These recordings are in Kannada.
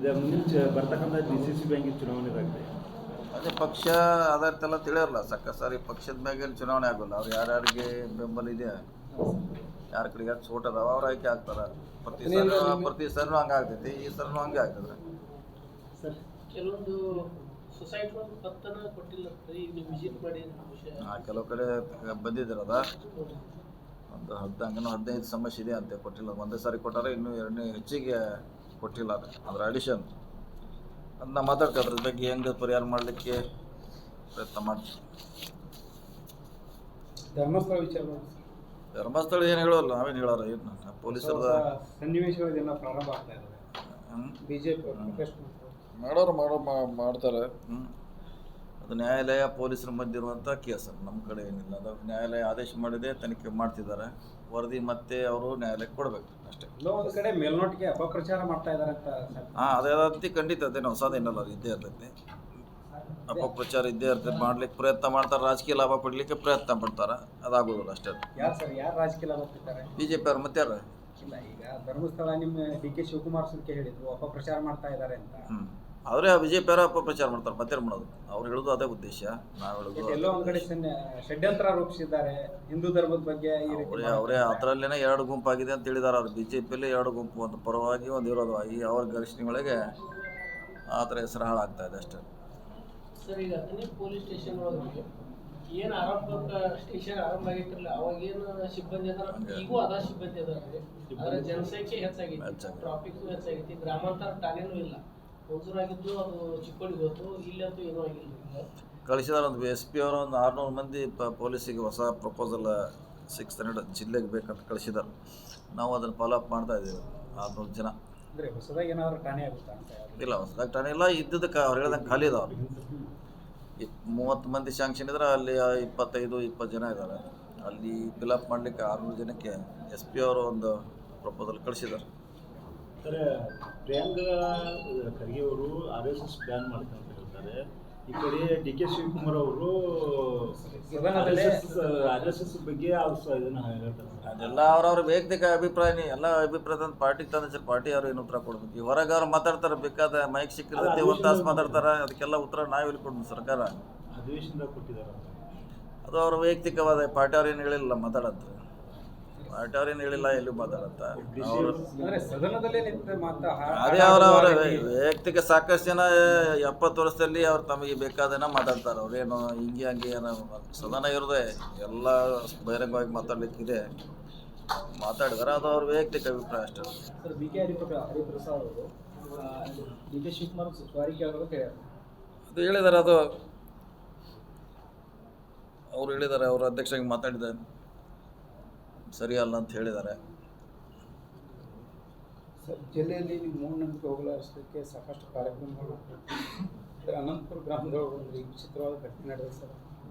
ಈಗ ಮುಂದಿನ ಬರ್ತಕ್ಕಂಥ DCC ಬ್ಯಾಂಕಿನ ಚುನಾವಣೆದಾಗಿದೆ ಅದೇ ಪಕ್ಷ ಆಧಾರಿತೆಲ್ಲ ತಿಳಿಯಲ್ಲ ಸಾರಿ ಪಕ್ಷದ ಮ್ಯಾಗೆ ಚುನಾವಣೆ ಆಗೋಲ್ಲ ಅವ್ರು ಯಾರ್ಯಾರಿಗೆ ಬೆಂಬಲ ಇದೆ ಯಾರ ಕಡೆಗೆ ಯಾಕೆ ಸೋಟ್ ಅದಾವ ಅವ್ರು ಆಯ್ಕೆ ಆಗ್ತಾರೆ. ಪ್ರತಿ ಸರಿನೂ ಹಂಗೆ ಆಗ್ತೈತಿ, ಈ ಸರಿನೂ ಹಂಗೆ ಆಗ್ತದೆ. ಸರ್ ಕೆಲವೊಂದು ಸೊಸೈಟಿ ಪತ್ತನ ಕೊಟ್ಟಿಲ್ಲ ಈಗ ನೀವು ವಿಸಿಟ್ ಮಾಡಿ ಕೆಲವು ಕಡೆ ಬಂದಿದ್ದೀರದ ಒಂದು 15 ಸಮಸ್ಯೆ ಇದೆ ಅಂತೆ, ಕೊಟ್ಟಿಲ್ಲ. ಒಂದೇ ಸಾರಿ ಕೊಟ್ಟಾರೆ, ಇನ್ನೂ ಎರಡನೇ ಹೆಚ್ಚಿಗೆ ಕೊಟ್ಟಿಲ್ಲ. ಅದ್ರ ಅಡಿಷನ್ ಅದನ್ನ ಮಾತಾಡ್ತೀವಿ. ಅದ್ರ ಬಗ್ಗೆ ಹೆಂಗೆ ಪರಿಹಾರ ಮಾಡಲಿಕ್ಕೆ ಪ್ರಯತ್ನ ಮಾಡ್ತೀವಿ. ಧರ್ಮಸ್ಥಳ ವಿಚಾರ ಧರ್ಮಸ್ಥಳ ಏನು ಹೇಳೋಲ್ಲ, ನಾವೇನು ಹೇಳೋರ ಏನು ಪೊಲೀಸರದ ಸನ್ನಿವೇಶಗಳೆಲ್ಲ ಪ್ರಾರಂಭ ಆಗ್ತಾ ಇದ್ದಾವೆ. ಬಿಜೆಪಿ ಮಾಡ್ತಾರೆ. ಅದು ನ್ಯಾಯಾಲಯ ಪೊಲೀಸರ ಮಧ್ಯೆ ಇರುವಂಥ ಕೇಸ್, ನಮ್ಮ ಕಡೆ ಏನಿಲ್ಲ. ಅದು ನ್ಯಾಯಾಲಯ ಆದೇಶ ಮಾಡಿದೆ, ತನಿಖೆ ಮಾಡ್ತಿದ್ದಾರೆ. ವರದಿ ಮತ್ತೆ ಅವರು ನ್ಯಾಯಾಲಯಕ್ಕೆ ಕೊಡಬೇಕು ಅಷ್ಟೇ. ಒಂದು ಕಡೆ ಮೇಲ್ನೋಟಿಗೆ ಅಪಪ್ರಚಾರ ಮಾಡ್ತಾ ಇದ್ದಾರೆ ಅಂತ. ಅದೇ ಖಂಡಿತ ಅದೇನು ಹೊಸದೇನಲ್ಲ, ಅದು ಇದ್ದೇ ಇರ್ತೈತಿ. ಅಪಪ್ರಚಾರ ಇದ್ದೇ ಇರ್ತೈತೆ, ಮಾಡ್ಲಿಕ್ಕೆ ಪ್ರಯತ್ನ ಮಾಡ್ತಾರೆ. ರಾಜಕೀಯ ಲಾಭ ಪಡಲಿಕ್ಕೆ ಪ್ರಯತ್ನ ಪಡ್ತಾರೆ, ಅದಾಗೋದಿಲ್ಲ ಅಷ್ಟೇ. ಯಾರು ರಾಜಕೀಯ ಲಾಭ ಪಡ್ತಾರೆ? BJP ಅವ್ರು ಮತ್ತೆ ಯಾರು ಇಲ್ಲ, ಈಗ ಧರ್ಮಸ್ಥಳ ನಿಮ್ಮ DK ಶಿವಕುಮಾರ್ ಸುರ್ಕೆ ಹೇಳಿದ್ರು ಅಪಪ್ರಚಾರ ಮಾಡ್ತಾ ಇದ್ದಾರೆ ಅಂತ. ಅವರೇ BJP ಅವರ ಅಪಪ್ರಚಾರ ಮಾಡ್ತಾರೆ, ಮತ್ತೆ ಮಾಡೋದು. ಅವ್ರು ಹೇಳೋದು ಅದೇ ಉದ್ದೇಶ, ನಾವು ಹೇಳೋದು. ಎಲ್ಲೋ ಒಂದ್ ಕಡೆ ಷಡ್ಯಂತ್ರ ರೂಪಿಸಿದ್ದಾರೆ ಹಿಂದೂ ಧರ್ಮದ ಬಗ್ಗೆ. ಅವರೇ ಅದರಲ್ಲೇನೆ 2 ಗುಂಪಾಗಿದೆ ಅಂತ ಹೇಳಿದಾರೆ. ಅವ್ರು BJPಯಲ್ಲಿ 2 ಗುಂಪು, ಒಂದು ಪರವಾಗಿ ಒಂದು ವಿರೋಧವಾಗಿ. ಅವ್ರ ಘರ್ಷಣೆಗಳಿಗೆ ಆ ಥರ ಹೆಸರು ಹಾಳಾಗ್ತಾ ಇದೆ ಅಷ್ಟೇ. ಸರ್ ಈಗ ಅಥಣಿ ಪೊಲೀಸ್ ಸ್ಟೇಷನ್ ಒಳಗೆ ಏನು ಸ್ಟೇಷನ್ ಆರಂಭ ಆಗಿಟ್ಟಿರಲಿಲ್ಲ, ಅವಾಗ ಏನು ಸಿಬ್ಬಂದಿ ಅದಾರ, ಈಗೂ ಅದ ಸಿಬ್ಬಂದಿ ಅದಾರ. ಅದರ ಜನಸಂಖ್ಯೆ ಹೆಚ್ಚಾಗೈತಿ, ಟ್ರಾಫಿಕ್ ಹೆಚ್ಚಾಗೈತಿ. ಗ್ರಾಮಾಂತರ ಠಾಣೆನೂ ಇಲ್ಲ, ಹೊಸರಾಗಿದ್ದು ಅದು ಚಿಕ್ಕೋಡಿಗೆ ಹೋಯ್ತು, ಇಲ್ಲಂತೂ ಏನೂ ಆಗಿಲ್ಲ. ಕಳಿಸಿದಾರೆ ಒಂದು SP ಅವರು ಒಂದು 600 ಮಂದಿ ಪೊಲೀಸಿಗೆ ಹೊಸ ಪ್ರಪೋಸಲ್ 600 ಜಿಲ್ಲೆಗೆ ಬೇಕಂತ ಕಳಿಸಿದ್ದಾರೆ. ನಾವು ಅದನ್ನು ಫಾಲೋ ಅಪ್ ಮಾಡ್ತಾ ಇದ್ದೀವಿ. 600 ಜನ. ಅಂದರೆ ಹೊಸದಾಗಿ ಏನಾದರೂ ಠಾಣೆ ಆಗುತ್ತಾ ಅಂತ? ಇಲ್ಲ, ಹೊಸದಾಗಿ ಠಾಣೆ ಇಲ್ಲ. ಇದ್ದದಕ್ಕೆ ಅವ್ರು ಹೇಳ್ದಂಗೆ ಖಾಲಿ ಇದಾವೆ. 30 ಮಂದಿ ಶಾಂಕ್ಷನ್ ಇದ್ರೆ ಅಲ್ಲಿ 25-20 ಜನ ಇದ್ದಾರೆ. ಅಲ್ಲಿ ಫಿಲಪ್ ಮಾಡಲಿಕ್ಕೆ 600 ಜನಕ್ಕೆ SP ಅವರು ಒಂದು ಪ್ರಪೋಸಲ್ ಕಳಿಸಿದ್ದಾರೆ. ಸರ್, ಪ್ರಿಯಾಂಕಾ ಖರ್ಗೆ ಅವರು RSS ಬ್ಯಾನ್ ಮಾಡ್ಕೊಂತ ಹೇಳ್ತಾರೆ. ಈ ಕಡೆ DK ಶಿವಕುಮಾರ್ ಅವರು RSS ಬಗ್ಗೆ ಇದನ್ನು ಹೇಳ್ತಾರೆ. ಅದೆಲ್ಲ ಅವ್ರವ್ರ ವೈಯಕ್ತಿಕ ಅಭಿಪ್ರಾಯನೇ. ಎಲ್ಲ ಅಭಿಪ್ರಾಯ ಪಾರ್ಟಿಗೆ ತಂದ ಪಾರ್ಟಿ ಅವ್ರು ಏನು ಉತ್ತರ ಕೊಡ್ಬೇಕು. ಈ ಹೊರಗೆ ಅವ್ರು ಮಾತಾಡ್ತಾರೆ, ಬೇಕಾದ ಮೈಕ್ ಸಿಕ್ಕಿರುತ್ತೆ 1 ತಾಸು ಮಾತಾಡ್ತಾರೆ. ಅದಕ್ಕೆಲ್ಲ ಉತ್ತರ ನಾವೆಲ್ಲಿ ಕೊಡ್ಬೇಕು? ಸರ್ಕಾರ ಅಧಿವೇಶನದಾಗ ಕೊಟ್ಟಿದ್ದಾರೆ. ಅದು ಅವ್ರ ವೈಯಕ್ತಿಕವಾದ. ಪಾರ್ಟಿ ಅವ್ರು ಏನು ಹೇಳಿಲ್ಲ ಮಾತಾಡಂತ. ಪಾರ್ಟಿ ಅವ್ರೇನು ಹೇಳಿಲ್ಲ, ಎಲ್ಲೂ ಮಾತಾಡಂತ. ಅದೇ ಅವರವರ ವೈಯಕ್ತಿಕ. ಸಾಕಷ್ಟು ಜನ 70 ವರ್ಷದಲ್ಲಿ ಅವ್ರು ತಮಗೆ ಬೇಕಾದನ ಮಾತಾಡ್ತಾರೆ. ಅವ್ರೇನು ಹಿಂಗೆ ಹಂಗೆ ಏನೋ ಸದನ ಇರೋದೆ ಎಲ್ಲ ಬಹಿರಂಗವಾಗಿ ಮಾತಾಡ್ಲಿಕ್ಕಿದೆ, ಮಾತಾಡಿದಾರೆ. ಅದು ಅವ್ರ ವೈಯಕ್ತಿಕ ಅಭಿಪ್ರಾಯ ಅಷ್ಟೇ. ಸರ್, BK ಹರಿಪ್ರಸಾದ್ ಅವರು DK ಶಿವಕುಮಾರ್ ಸ್ವಾರಿ ಕೇಳೋದು ಅದು ಹೇಳಿದ್ದಾರೆ. ಅದು ಅವ್ರು ಹೇಳಿದ್ದಾರೆ, ಅವ್ರ ಅಧ್ಯಕ್ಷರಾಗಿ ಮಾತಾಡಿದ್ದಾರೆ, ಸರಿಯಲ್ಲ ಅಂತ ಹೇಳಿದ್ದಾರೆ. ಸರ್, ಜಿಲ್ಲೆಯಲ್ಲಿ ಮೂಢನಂಬಿಕೆ ಹೋಗಲಾಡಿಸಲಿಕ್ಕೆ ಸಾಕಷ್ಟು ಕಾರ್ಯಕ್ರಮಗಳು. ಅನಂತಪುರ ಗ್ರಾಮದೊಳಗೆ ಒಂದು ವಿಚಿತ್ರವಾದ ಘಟನೆ ನಡೆದಿದೆ ಸರ್.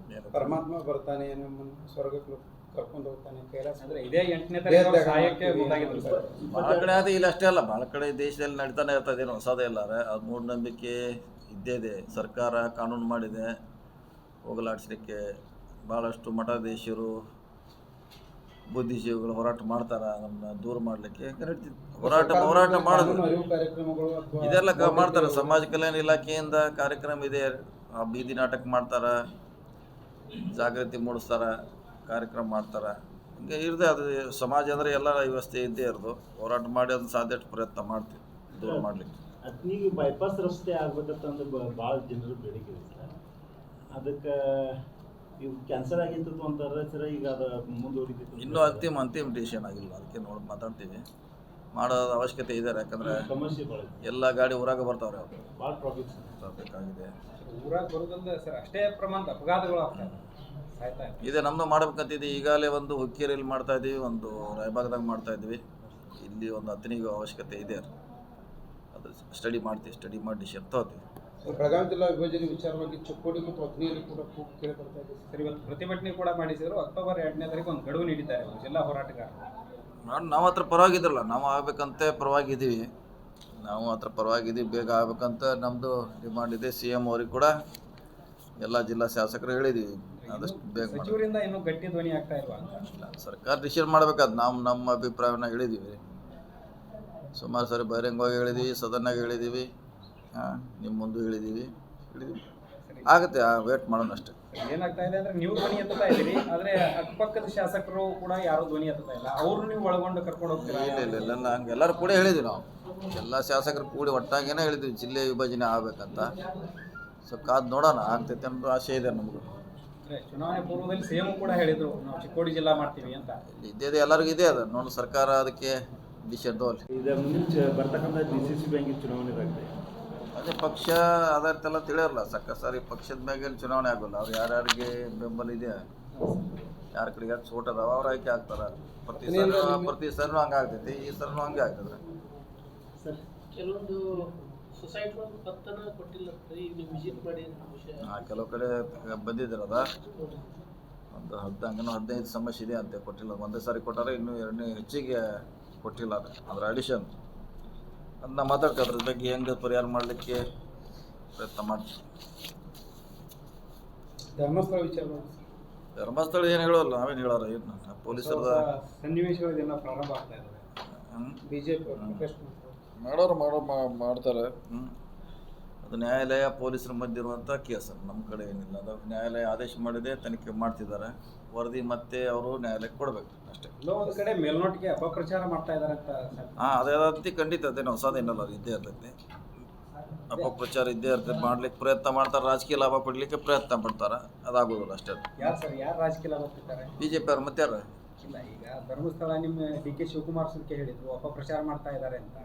ಪರಮಾತ್ಮ ಬರ್ತಾನೆ, ನಮ್ಮನ್ನು ಸ್ವರ್ಗಕ್ಕೆ ಕರ್ಕೊಂಡು ಹೋಗ್ತಾನೆ, ಕೈಲಾಸ ಅಂದರೆ ಇದೇ 8ನೇ ತಾರೀಕು ಸಹಾಯಕ್ಕೆ ಮುಂದಾಗಿದ್ರು ಸರ್. ಭಾಳ ಕಡೆ ಅದು ಇಲ್ಲ ಅಷ್ಟೇ ಅಲ್ಲ, ಭಾಳ ಕಡೆ ದೇಶದಲ್ಲಿ ನಡೀತಾನೆ ಇರ್ತದೆ, ಏನು ಹೊಸದೇ ಇಲ್ಲ. ಅದು ಮೂಢನಂಬಿಕೆ ಇದ್ದೇ ಇದೆ. ಸರ್ಕಾರ ಕಾನೂನು ಮಾಡಿದೆ ಹೋಗಲಾಡಿಸ್ಲಿಕ್ಕೆ. ಭಾಳಷ್ಟು ಮಠಾಧೀಶರು ಬುದ್ಧಿಜೀವಿಗಳು ಹೋರಾಟ ಮಾಡ್ತಾರೆ, ಅದನ್ನು ದೂರ ಮಾಡಲಿಕ್ಕೆ. ಹೋರಾಟ ಮಾಡೋದು ಇದೆಲ್ಲ ಮಾಡ್ತಾರೆ. ಸಮಾಜ ಕಲ್ಯಾಣ ಇಲಾಖೆಯಿಂದ ಕಾರ್ಯಕ್ರಮ ಇದೆ. ಬೀದಿ ನಾಟಕ ಮಾಡ್ತಾರೆ, ಜಾಗೃತಿ ಮೂಡಿಸ್ತಾರೆ, ಕಾರ್ಯಕ್ರಮ ಮಾಡ್ತಾರೆ. ಹಿಂಗೆ ಇರದೆ ಅದು ಸಮಾಜ ಅಂದರೆ ಎಲ್ಲ ವ್ಯವಸ್ಥೆ ಇದ್ದೇ ಇರೋದು. ಹೋರಾಟ ಮಾಡಿ ಅದನ್ನು ಸಾಧ್ಯಷ್ಟು ಪ್ರಯತ್ನ ಮಾಡ್ತೀವಿ ದೂರ ಮಾಡಲಿಕ್ಕೆ. ಅಥಣಿಗೆ ಬೈಪಾಸ್ ರಸ್ತೆ ಆಗ್ಬೇಕಂತಂದು ಭಾಳ ಜನರು ಬೇಡಿಕೆ ಇದೆ ಸರ್. ಅದಕ್ಕೆ ಇವು ಕ್ಯಾನ್ಸಲ್ ಆಗಿತ್ತು ಅಂತಾರೆ ಸರ್. ಈಗ ಅದು ಮುಂದುವರಿತಿತ್ತು, ಇನ್ನೂ ಅಂತಿಮ ಡಿಸಿಷನ್ ಆಗಿಲ್ಲ. ಅದಕ್ಕೆ ನೋಡಿ ಮಾತಾಡ್ತೀವಿ, ಮಾಡೋದು ಅವಶ್ಯಕತೆ ಇದೆ. ಯಾಕಂದರೆ ಸಮಸ್ಯೆ ಭಾಳ, ಎಲ್ಲ ಗಾಡಿ ಊರಾಗ ಬರ್ತಾವ್ರೆ, ಅವರು ಭಾಳ ಟ್ರಾಫಿಕ್ ಆಗಿದೆ. ಊರಾಗ ಬರೋದ್ರಿಂದ ಸರ್ ಅಷ್ಟೇ ಪ್ರಮಾಣದ ಅಪಘಾತಗಳು ಆಗ್ತಾ ಇದೆ. ನಮ್ಮದು ಮಾಡ್ಬೇಕಂತಿದ್ವಿ. ಈಗಾಗಲೇ ಒಂದು ಹುಕ್ಕೇರಿಯಲ್ಲಿ ಮಾಡ್ತಾ ಇದ್ದೀವಿ, ಒಂದು ರಾಯಬಾಗದಾಗ ಮಾಡ್ತಾ ಇದ್ವಿ. ಇಲ್ಲಿ ಒಂದು ಅಥಣಿಗೂ ಅವಶ್ಯಕತೆ ಇದೆ. ಅದು ಸ್ಟಡಿ ಮಾಡಿ ಡಿಸಿಷನ್ ತಗೋತೀವಿ. ಬೆಳಗಾವಿ ಜಿಲ್ಲಾ ವಿಭಜನೆ ವಿಚಾರವಾಗಿ ಚಿಕ್ಕೋಡಿ ಮತ್ತು ಅಥಣಿಯಲ್ಲಿ ಕೂಡ ಕೇಳಿ ಬರ್ತಾ ಇದೆ ಸರ್. ಇವತ್ತು ಪ್ರತಿಭಟನೆ ಕೂಡ ಮಾಡಿಸಿದ್ರು. ಅಕ್ಟೋಬರ್ 2ನೇ ತಾರೀಕು ಒಂದು ಗಡುವು ನೀಡಿದ್ದಾರೆ ಜಿಲ್ಲಾ ಹೋರಾಟಗಾರರು. ನಾವು ಹತ್ರ ಪರವಾಗಿದ್ರಲ್ಲ, ನಾವು ಆಗ್ಬೇಕಂತ ಪರವಾಗಿದ್ದೀವಿ. ಬೇಗ ಆಗ್ಬೇಕಂತ ನಮ್ಮದು ಡಿಮಾಂಡ್ ಇದೆ. CM ಅವ್ರಿಗೆ ಕೂಡ ಎಲ್ಲ ಜಿಲ್ಲಾ ಶಾಸಕರು ಹೇಳಿದ್ದೀವಿ, ಆದಷ್ಟು ಬೇಗ. ಸಚಿವರಿಂದ ಇನ್ನೂ ಗಟ್ಟಿ ಧ್ವನಿ ಆಗ್ತಾ ಇಲ್ವಾ ಇಲ್ಲ, ಸರ್ಕಾರ ಡಿಸಿಷನ್ ಮಾಡಬೇಕಾದ್. ನಮ್ಮ ಅಭಿಪ್ರಾಯವನ್ನು ಹೇಳಿದ್ದೀವಿ, ಸುಮಾರು ಸರಿ ಬಹಿರಂಗವಾಗಿ ಹೇಳಿದ್ದೀವಿ, ಸದನಾಗ ಹೇಳಿದ್ದೀವಿ. ನಿಮ್ಮ ಮುಂದೆ ಹೇಳಿದ್ದೀವಿ ಆಗುತ್ತೆ, ವೇಟ್ ಮಾಡೋಣ ಅಷ್ಟೇ. ಏನಾಗ್ತಾ ಇದೆ ಅಂದ್ರೆ ನೀವು ಧ್ವನಿ ಎತ್ತುತ್ತಾ ಇದ್ದೀರಿ, ಆದ್ರೆ ಅಕ್ಕಪಕ್ಕದ ಶಾಸಕರು ಕೂಡ ಯಾರು ಧ್ವನಿ ಎತ್ತುತ್ತಾ ಇಲ್ಲ. ಅವ್ರು ನೀವು ಒಳಗೊಂಡು ಕರ್ಕೊಂಡು ಹೋಗ್ತೀರಾ? ಇಲ್ಲ ಹಂಗೆ ಎಲ್ಲರೂ ಕೂಡ ಹೇಳಿದ್ವಿ ನಾವು, ಎಲ್ಲ ಶಾಸಕರು ಕೂಡಿ ಒಟ್ಟಾಗೇನೆ ಹೇಳಿದ್ವಿ ಜಿಲ್ಲೆ ವಿಭಜನೆ ಆಗ್ಬೇಕಂತ. ಸೊ ಕಾದು ನೋಡೋಣ, ಆಗ್ತೈತೆ ಅನ್ನೋ ಆಸೆ ಇದೆ ನಮಗೂ. ಚುನಾವಣೆ ಪೂರ್ವದಲ್ಲಿ ಸಿಎಂ ಕೂಡ ಹೇಳಿದ್ರು ನಾವು ಚಿಕ್ಕೋಡಿ ಜಿಲ್ಲಾ ಮಾಡ್ತೀವಿ ಅಂತ. ಇದ್ದೇ ಎಲ್ಲರಿಗೂ ಇದೆ ಅದು ನೋಡಿ, ಸರ್ಕಾರ ಅದಕ್ಕೆ ಡಿಸಿಷನ್ ತಗೊಳ್ಳಿ. ಇದು ಮುಂದೆ ಬರ್ತಕ್ಕಂಥ DCC ಬ್ಯಾಂಕಿನ ಚುನಾವಣೆ ಆಗಿದೆ. ಅದೇ ಪಕ್ಷ ಆಧಾರಿತೆಲ್ಲ ತಿಳಿಯಲ್ಲ, ಸಾರಿ ಪಕ್ಷದ ಮ್ಯಾಗೆ ಚುನಾವಣೆ ಆಗೋಲ್ಲ. ಅವ್ರು ಯಾರ್ಯಾರಿಗೆ ಬೆಂಬಲ ಇದೆ, ಯಾರ ಕಡೆಗೆ ಸೋಟ್ ಅದಾವ ಅವ್ರು ಆಯ್ಕೆ ಆಗ್ತಾರೆ. ಪ್ರತಿ ಸರ್ನು ಹಂಗೆ ಆಗ್ತೈತಿ, ಈ ಸರ್ನು ಹಂಗೆ ಆಗ್ತದೆ. ಸರ್ ಕೆಲವೊಂದು ಸೊಸೈಟಿ ಪತ್ತನ ಕೊಟ್ಟಿಲ್ಲ, ಈಗ ನೀವು ವಿಸಿಟ್ ಮಾಡಿ ಕೆಲವು ಕಡೆ ಬಂದಿದ್ದೀರದ ಒಂದು 15 ಸಮಸ್ಯೆ ಇದೆ ಅಂತ ಕೊಟ್ಟಿಲ್ಲ. ಒಂದೇ ಸಾರಿ ಕೊಟ್ಟಾರೆ, ಇನ್ನೂ ಎರಡನೇ ಹೆಚ್ಚಿಗೆ ಕೊಟ್ಟಿಲ್ಲ. ಅದ್ರ ಅಡಿಷನ್ ಅದನ್ನ ಮಾತಾಡ್ತೀವಿ, ಅದ್ರ ಬಗ್ಗೆ ಹೆಂಗೆ ಪರಿಹಾರ ಮಾಡಲಿಕ್ಕೆ ಪ್ರಯತ್ನ ಮಾಡ್ತೀವಿ. ಧರ್ಮಸ್ಥಳ ವಿಚಾರ ಧರ್ಮಸ್ಥಳ ಏನು ಹೇಳೋಲ್ಲ, ನಾವೇನು ಹೇಳೋರು ಏನು ಪೊಲೀಸರದ ಸನ್ನಿವೇಶಗಳಿಗೆಲ್ಲ ಪ್ರಾರಂಭ ಆಗ್ತಾ ಇದ್ದಾವೆ. ಬಿಜೆಪಿ ಮಾಡ್ತಾರೆ. ಅದು ನ್ಯಾಯಾಲಯ ಪೊಲೀಸರ ಮಧ್ಯೆ ಇರುವಂಥ ಕೇಸ್, ನಮ್ಮ ಕಡೆ ಏನಿಲ್ಲ. ಅದು ನ್ಯಾಯಾಲಯ ಆದೇಶ ಮಾಡಿದೆ, ತನಿಖೆ ಮಾಡ್ತಿದ್ದಾರೆ. ವರದಿ ಮತ್ತೆ ಅವರು ನ್ಯಾಯಾಲಯಕ್ಕೆ ಕೊಡಬೇಕು ಅಷ್ಟೇ. ಎಲ್ಲೋ ಒಂದು ಕಡೆ ಮೇಲ್ನೋಟಿಗೆ ಅಪಪ್ರಚಾರ ಮಾಡ್ತಾ ಇದ್ದಾರೆ ಅಂತ. ಅದೇ ಖಂಡಿತ ಅದೇನು ಹೊಸದೇನಲ್ಲ, ಅದು ಇದ್ದೇ ಇರ್ತೈತಿ. ಅಪಪ್ರಚಾರ ಇದ್ದೇ ಇರ್ತೈತಿ, ಮಾಡ್ಲಿಕ್ಕೆ ಪ್ರಯತ್ನ ಮಾಡ್ತಾರೆ, ರಾಜಕೀಯ ಲಾಭ ಪಡಲಿಕ್ಕೆ ಪ್ರಯತ್ನ ಪಡ್ತಾರೆ. ಅದಾಗೋದಿಲ್ಲ ಅಷ್ಟೇ. ಯಾರು ರಾಜಕೀಯ ಲಾಭ ಪಡ್ತಾರೆ? BJP ಅವ್ರು ಮತ್ತೆ ಯಾರು? ಇಲ್ಲ, ಈಗ ಧರ್ಮಸ್ಥಳ ನಿಮ್ಮ DK ಶಿವಕುಮಾರ್ ಸುರ್ಕೆ ಹೇಳಿದ್ರು ಅಪಪ್ರಚಾರ ಮಾಡ್ತಾ ಇದ್ದಾರೆ ಅಂತ.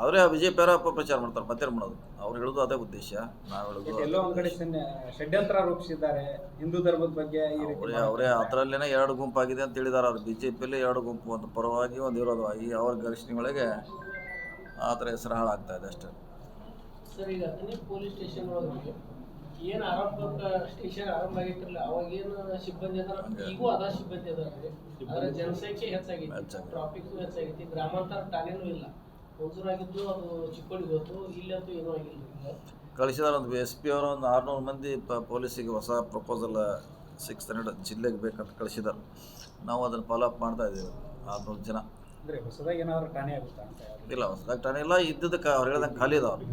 ಅವರೇ BJP ಅವರ ಅಪಪ್ರಚಾರ ಮಾಡ್ತಾರೆ, ಮತ್ತೆ ಮಾಡೋದು. ಅವ್ರು ಹೇಳೋದು ಅದೇ ಉದ್ದೇಶ, ನಾವು ಹೇಳೋದು. ಎಲ್ಲೋ ಒಂದ್ ಕಡೆ ಷಡ್ಯಂತ್ರ ರೂಪಿಸಿದ್ದಾರೆ ಹಿಂದೂ ಧರ್ಮದ ಬಗ್ಗೆ. ಅವರೇ ಅದರಲ್ಲೇನೆ 2 ಗುಂಪಾಗಿದೆ ಅಂತ ಹೇಳಿದಾರೆ. ಅವ್ರು BJPಯಲ್ಲಿ 2 ಗುಂಪು, ಒಂದು ಪರವಾಗಿ ಒಂದು ವಿರೋಧವಾಗಿ. ಅವ್ರ ಘರ್ಷಣೆಗಳಿಗೆ ಆ ಥರ ಹೆಸರು ಹಾಳಾಗ್ತಾ ಇದೆ ಅಷ್ಟೇ. ಸರ್ ಈಗ ಅಥಣಿ ಪೊಲೀಸ್ ಸ್ಟೇಷನ್ ಒಳಗೆ ಏನು ಆರಂಭಕ್ಕೆ ಸ್ಟೇಷನ್ ಆರಂಭ ಆಗಿಟ್ಟಿರಲಿಲ್ಲ, ಅವಾಗ ಏನು ಸಿಬ್ಬಂದಿ ಅದಾರ, ಈಗೂ ಅದ ಸಿಬ್ಬಂದಿ ಅದಾರೆ. ಅದರ ಜನಸಂಖ್ಯೆ ಹೆಚ್ಚಾಗೈತಿ, ಟ್ರಾಫಿಕ್ ಹೆಚ್ಚಾಗೈತಿ, ಗ್ರಾಮಾಂತರ ಠಾಣೆನೂ ಇಲ್ಲ. ಮಂಜೂರಾಗಿದ್ದು ಅದು ಚಿಕ್ಕೋಡಿಗೆ ಹೋಯ್ತು, ಇಲ್ಲಂತೂ ಏನೂ ಆಗಿಲ್ಲ. ಕಳಿಸಿದಾರೆ ಒಂದು SP ಅವರು ಒಂದು 600 ಮಂದಿ ಪೊಲೀಸಿಗೆ ಹೊಸ ಪ್ರಪೋಸಲ್ 600 ಜಿಲ್ಲೆಗೆ ಬೇಕಂತ ಕಳಿಸಿದ್ದಾರೆ. ನಾವು ಅದನ್ನು ಫಾಲೋಅಪ್ ಮಾಡ್ತಾ ಇದ್ದೀವಿ. 600 ಜನ. ಅಂದರೆ ಹೊಸದಾಗಿ ಏನಾದರೂ ಠಾಣೆ ಆಗುತ್ತಾ ಅಂತ? ಇಲ್ಲ, ಹೊಸದಾಗಿ ಠಾಣೆ ಇಲ್ಲ. ಇದ್ದದಕ್ಕೆ ಅವ್ರು ಹೇಳ್ದಂಗೆ ಖಾಲಿ ಇದಾವೆ.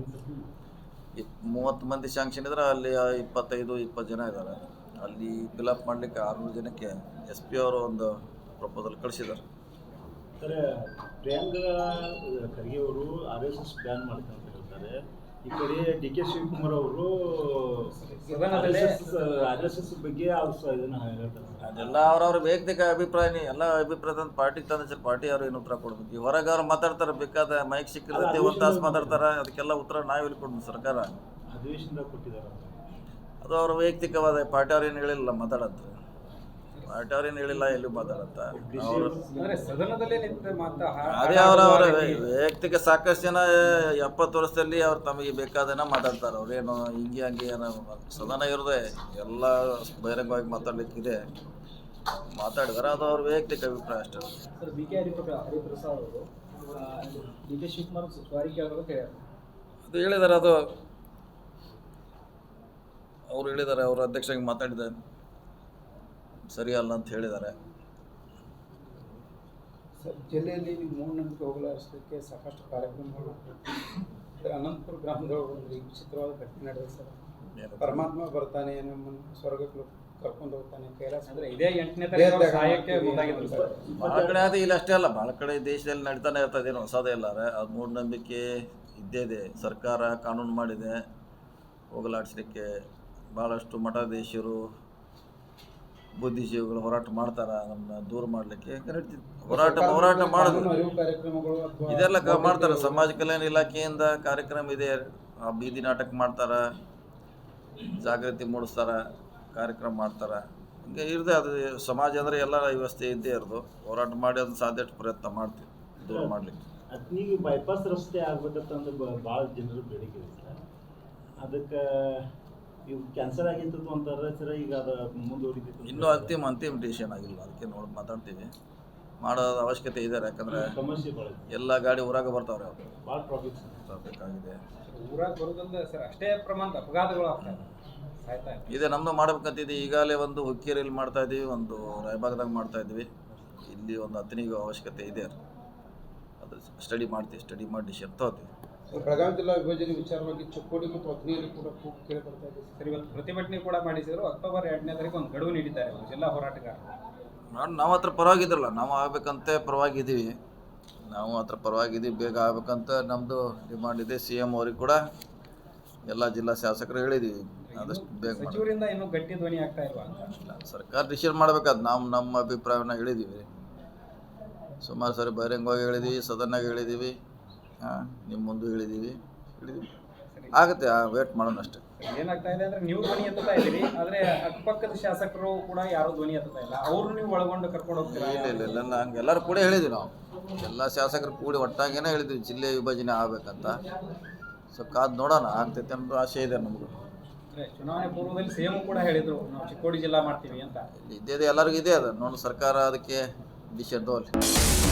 30 ಮಂದಿ ಶಾಂಕ್ಷನ್ ಇದ್ರೆ ಅಲ್ಲಿ 25-20 ಜನ ಇದ್ದಾರೆ. ಅಲ್ಲಿ ಫಿಲಪ್ ಮಾಡಲಿಕ್ಕೆ 600 ಜನಕ್ಕೆ SP ಅವರು ಒಂದು ಪ್ರಪೋಸಲ್ ಕಳಿಸಿದ್ದಾರೆ. ಸರ್, ಪ್ರಿಯಾಂಕಾ ಖರ್ಗೆ ಅವರು RSS ಬ್ಯಾನ್ ಮಾಡ್ತಾರೆ ಅಂತ ಹೇಳ್ತಾರೆ. ಈ ಕಡೆ DK ಶಿವಕುಮಾರ್ ಅವರು RSS ಬಗ್ಗೆ ಇದನ್ನು ಹೇಳ್ತಾರೆ. ಅದೆಲ್ಲ ಅವ್ರವ್ರ ವೈಯಕ್ತಿಕ ಅಭಿಪ್ರಾಯನೇ. ಎಲ್ಲ ಅಭಿಪ್ರಾಯ ಪಾರ್ಟಿಗೆ ತಂದ ಪಾರ್ಟಿ ಅವ್ರು ಏನು ಉತ್ತರ ಕೊಡ್ಬೇಕು. ಈ ಹೊರಗೆ ಅವ್ರು ಮಾತಾಡ್ತಾರೆ, ಬೇಕಾದ ಮೈಕ್ ಸಿಕ್ಕಿರ್ತೈತಿ, 1 ತಾಸು ಮಾತಾಡ್ತಾರೆ. ಅದಕ್ಕೆಲ್ಲ ಉತ್ತರ ನಾವೆಲ್ಲಿ ಕೊಡ್ಬೇಕು? ಸರ್ಕಾರ ಅಧಿವೇಶನದಾಗ ಕೊಟ್ಟಿದ್ದಾರೆ. ಅದು ಅವ್ರ ವೈಯಕ್ತಿಕವಾದ. ಪಾರ್ಟಿ ಅವ್ರು ಏನು ಹೇಳಿಲ್ಲ ಮಾತಾಡಂತ. ಪಾರ್ಟಿ ಅವ್ರು ಏನು ಹೇಳಿಲ್ಲ, ಎಲ್ಲಿ ಮಾತಾಡಂತ. ಅದೇ ಅವರವರ ವೈಯಕ್ತಿಕ. ಸಾಕಷ್ಟು ಜನ 70 ವರ್ಷದಲ್ಲಿ ಅವ್ರು ತಮಗೆ ಬೇಕಾದನ್ನ ಮಾತಾಡ್ತಾರೆ. ಅವ್ರೇನು ಹಿಂಗೆ ಹಂಗೆ ಏನೋ ಸದನ ಇರೋದೆ ಎಲ್ಲ ಬಹಿರಂಗವಾಗಿ ಮಾತಾಡ್ಲಿಕ್ಕಿದೆ, ಮಾತಾಡಿದಾರೆ. ಅದು ಅವ್ರ ವೈಯಕ್ತಿಕ ಅಭಿಪ್ರಾಯ ಅಷ್ಟೇ. ಸರ್, BK ಹರಿಪ್ರಸಾದ್ ಅವರು DK ಶಿವಕುಮಾರ್ ಸ್ವಾರಿ ಕೇಳಬೇಕು ಅದು ಹೇಳಿದ್ದಾರೆ. ಅದು ಅವ್ರು ಹೇಳಿದ್ದಾರೆ, ಅವ್ರ ಅಧ್ಯಕ್ಷರಿಗೆ ಮಾತಾಡಿದ್ದಾರೆ, ಸರಿಯಲ್ಲ ಅಂತ ಹೇಳಿದ್ದಾರೆ. ಸರ್, ಜಿಲ್ಲೆಯಲ್ಲಿ ನೀವು ಮೂಢನಂಬಿಕೆ ಹೋಗಲಾಡಿಸೋದಕ್ಕೆ ಸಾಕಷ್ಟು ಕಾರ್ಯಕ್ರಮಗಳು ಆಗ್ತದೆ. ಅನಂತಪುರ ಗ್ರಾಮದೊಳಗೆ ಒಂದು ವಿಚಿತ್ರವಾದ ಘಟನೆ ನಡೆದಿದೆ ಸರ್. ಪರಮಾತ್ಮ ಬರ್ತಾನೆ, ನಮ್ಮನ್ನು ಸ್ವರ್ಗಕ್ಕೆ ಕರ್ಕೊಂಡು ಹೋಗ್ತಾನೆ, ಕೈಲಾಸ. ಅಂದರೆ ಇದೇ 8ನೇ ಸಹಾಯಕ್ಕೆ ಮುಂದಾಗಿದ್ರು ಸರ್. ಭಾಳ ಕಡೆ ಅದು ಇಲ್ಲಿ ಅಷ್ಟೇ ಅಲ್ಲ, ಭಾಳ ಕಡೆ ದೇಶದಲ್ಲಿ ನಡೀತಾನೆ ಇರ್ತದೆ, ಏನು ಹೊಸದೇ ಇಲ್ಲಾರೆ. ಅದು ಮೂಢನಂಬಿಕೆ ಇದ್ದೇ ಇದೆ. ಸರ್ಕಾರ ಕಾನೂನು ಮಾಡಿದೆ ಹೋಗಲಾಡಿಸ್ಲಿಕ್ಕೆ. ಭಾಳಷ್ಟು ಮಠಾಧೀಶರು, ಬುದ್ಧಿಜೀವಿಗಳು ಹೋರಾಟ ಮಾಡ್ತಾರೆ ಅದನ್ನು ದೂರ ಮಾಡಲಿಕ್ಕೆ. ಹೋರಾಟ ಮಾಡೋದು ಇದೆಲ್ಲ ಮಾಡ್ತಾರೆ. ಸಮಾಜ ಕಲ್ಯಾಣ ಇಲಾಖೆಯಿಂದ ಕಾರ್ಯಕ್ರಮ ಇದೆ, ಬೀದಿ ನಾಟಕ ಮಾಡ್ತಾರೆ, ಜಾಗೃತಿ ಮೂಡಿಸ್ತಾರೆ, ಕಾರ್ಯಕ್ರಮ ಮಾಡ್ತಾರೆ. ಹಿಂಗೆ ಇರದೆ ಅದು ಸಮಾಜ ಅಂದರೆ ಎಲ್ಲ ವ್ಯವಸ್ಥೆ ಇದ್ದೇ ಇರೋದು. ಹೋರಾಟ ಮಾಡಿ ಅದನ್ನು ಸಾಧ್ಯಷ್ಟು ಪ್ರಯತ್ನ ಮಾಡ್ತೀವಿ ದೂರ ಮಾಡಲಿಕ್ಕೆ. ಅಥಣಿಗೆ ಬೈಪಾಸ್ ರಸ್ತೆ ಆಗ್ಬೇಕಂತ ಭಾಳ ಜನರು ಬೇಡಿಕೆ ಇದೆ ಸರ್. ಅದಕ್ಕೆ ಇವು ಕ್ಯಾನ್ಸಲ್ ಆಗಿತ್ತು ಅಂತಾರೆ ಸರ್. ಈಗ ಅದು ಮುಂದುವರಿತೈತೆ. ಇನ್ನೂ ಅಂತಿಮ ಡಿಸಿಷನ್ ಆಗಿಲ್ಲ, ಅದಕ್ಕೆ ನೋಡಿ ಮಾತಾಡ್ತೀವಿ. ಮಾಡೋದು ಅವಶ್ಯಕತೆ ಇದೆ. ಯಾಕಂದರೆ ಸಮಸ್ಯೆ ಭಾಳ ಎಲ್ಲ ಗಾಡಿ ಊರಾಗ ಬರ್ತಾವ್ರೆ, ಅವರು ಭಾಳ ಟ್ರಾಫಿಕ್ ಆಗಿದೆ. ಊರಾಗ ಬರೋದ್ರಿಂದ ಸರ್ ಅಷ್ಟೇ ಪ್ರಮಾಣದ ಅಪಘಾತಗಳು ಆಗ್ತಾ ಇದೆ. ನಮ್ಮದು ಮಾಡ್ಬೇಕಂತಿದ್ವಿ. ಈಗಾಗಲೇ ಒಂದು ಹುಕ್ಕೇರಿಯಲ್ಲಿ ಮಾಡ್ತಾ ಇದ್ದೀವಿ, ಒಂದು ರಾಯಬಾಗದಾಗ ಮಾಡ್ತಾ ಇದ್ವಿ. ಇಲ್ಲಿ ಒಂದು ಅಥಣಿಗೆ ಅವಶ್ಯಕತೆ ಇದೆ. ಅದು ಸ್ಟಡಿ ಮಾಡಿ ಡಿಸಿಷನ್ ತಗೋತೀವಿ. ಬೆಳಗಾವಿ ಜಿಲ್ಲಾ ವಿಭಜನೆ ವಿಚಾರವಾಗಿ ಚಿಕ್ಕೋಡಿ ಮತ್ತು ಹೊತ್ತನೆಯಲ್ಲಿ ಕೂಡ ಕೂಗು ಕೇಳಿ ಬರ್ತಾ ಇದೆ. ಸರ್, ಇವತ್ತು ಪ್ರತಿಭಟನೆ ಕೂಡ ಮಾಡಿಸಿದ್ರು. ಅಕ್ಟೋಬರ್ 2ನೇ ತಾರೀಕು ಒಂದು ಗಡುವು ನೀಡಿದ್ದಾರೆ ಅವರು ಜಿಲ್ಲಾ ಹೋರಾಟಗಾರರು. ನಾವು ಹತ್ರ ಪರವಾಗಿದ್ರಲ್ಲ, ನಾವು ಆಗ್ಬೇಕಂತೆ ಪರವಾಗಿದ್ದೀವಿ, ನಾವು ಹತ್ರ ಪರವಾಗಿದ್ದೀವಿ, ಬೇಗ ಆಗ್ಬೇಕಂತ ನಮ್ಮದು ಡಿಮಾಂಡ್ ಇದೆ. CM ಅವ್ರಿಗೆ ಕೂಡ ಎಲ್ಲ ಜಿಲ್ಲಾ ಶಾಸಕರು ಹೇಳಿದ್ದೀವಿ, ಆದಷ್ಟು ಬೇಗ ಮಾಡಿ. ಸಚಿವರಿಂದ ಇನ್ನೂ ಗಟ್ಟಿ ಧ್ವನಿ ಆಗ್ತಾ ಇಲ್ವಾ ಅಂತ? ಸರ್ಕಾರ ಡಿಸಿಷನ್ ಮಾಡಬೇಕಾದ್ ನಾವು ನಮ್ಮ ಅಭಿಪ್ರಾಯನ ಹೇಳಿದ್ದೀವಿ, ಸುಮಾರು ಸಾರಿ ಬಹಿರಂಗವಾಗಿ ಹೇಳಿದ್ದೀವಿ, ಸದನಾಗ ಹೇಳಿದ್ದೀವಿ, ನಿಮ್ಮ ಮುಂದೆ ಹೇಳಿದ್ದೀವಿ. ಆಗುತ್ತೆ, ವೇಟ್ ಮಾಡೋಣ ಅಷ್ಟೇ. ಏನಾಗ್ತಾ ಇದೆ ಅಂದ್ರೆ ನೀವು ಧ್ವನಿ ಎತ್ತುತ್ತಾ ಇದ್ದೀರಿ, ಆದರೆ ಅಕ್ಕಪಕ್ಕದ ಶಾಸಕರು ಕೂಡ ಯಾರೂ ಧ್ವನಿ ಎತ್ತುತ್ತಾ ಇಲ್ಲ. ಅವ್ರು ನೀವು ಒಳಗೊಂಡು ಕರ್ಕೊಂಡು ಹೋಗ್ತೀರಾ? ಇಲ್ಲ ಹಂಗೆ ಎಲ್ಲರೂ ಕೂಡ ಹೇಳಿದ್ವಿ, ನಾವು ಎಲ್ಲ ಶಾಸಕರು ಕೂಡಿ ಒಟ್ಟಾಗೇನೆ ಹೇಳಿದ್ವಿ ಜಿಲ್ಲೆ ವಿಭಜನೆ ಆಗ್ಬೇಕಂತ. ಸೊ ಕಾದು ನೋಡೋಣ, ಆಗ್ತೈತೆ ಅನ್ನೋದು ಆಸೆ ಇದೆ ನಮಗೂ. ಚುನಾವಣೆ ಪೂರ್ವದಲ್ಲಿ CM ಕೂಡ ಹೇಳಿದ್ರು ನಾವು ಚಿಕ್ಕೋಡಿ ಜಿಲ್ಲಾ ಮಾಡ್ತೀವಿ ಅಂತ. ಇದ್ದೇ ಎಲ್ಲರಿಗೂ ಇದೆ, ಅದು ನೋಡಿ ಸರ್ಕಾರ ಅದಕ್ಕೆ ಡಿಸಿಷನ್ ತಗೊಳ್ಳಿ.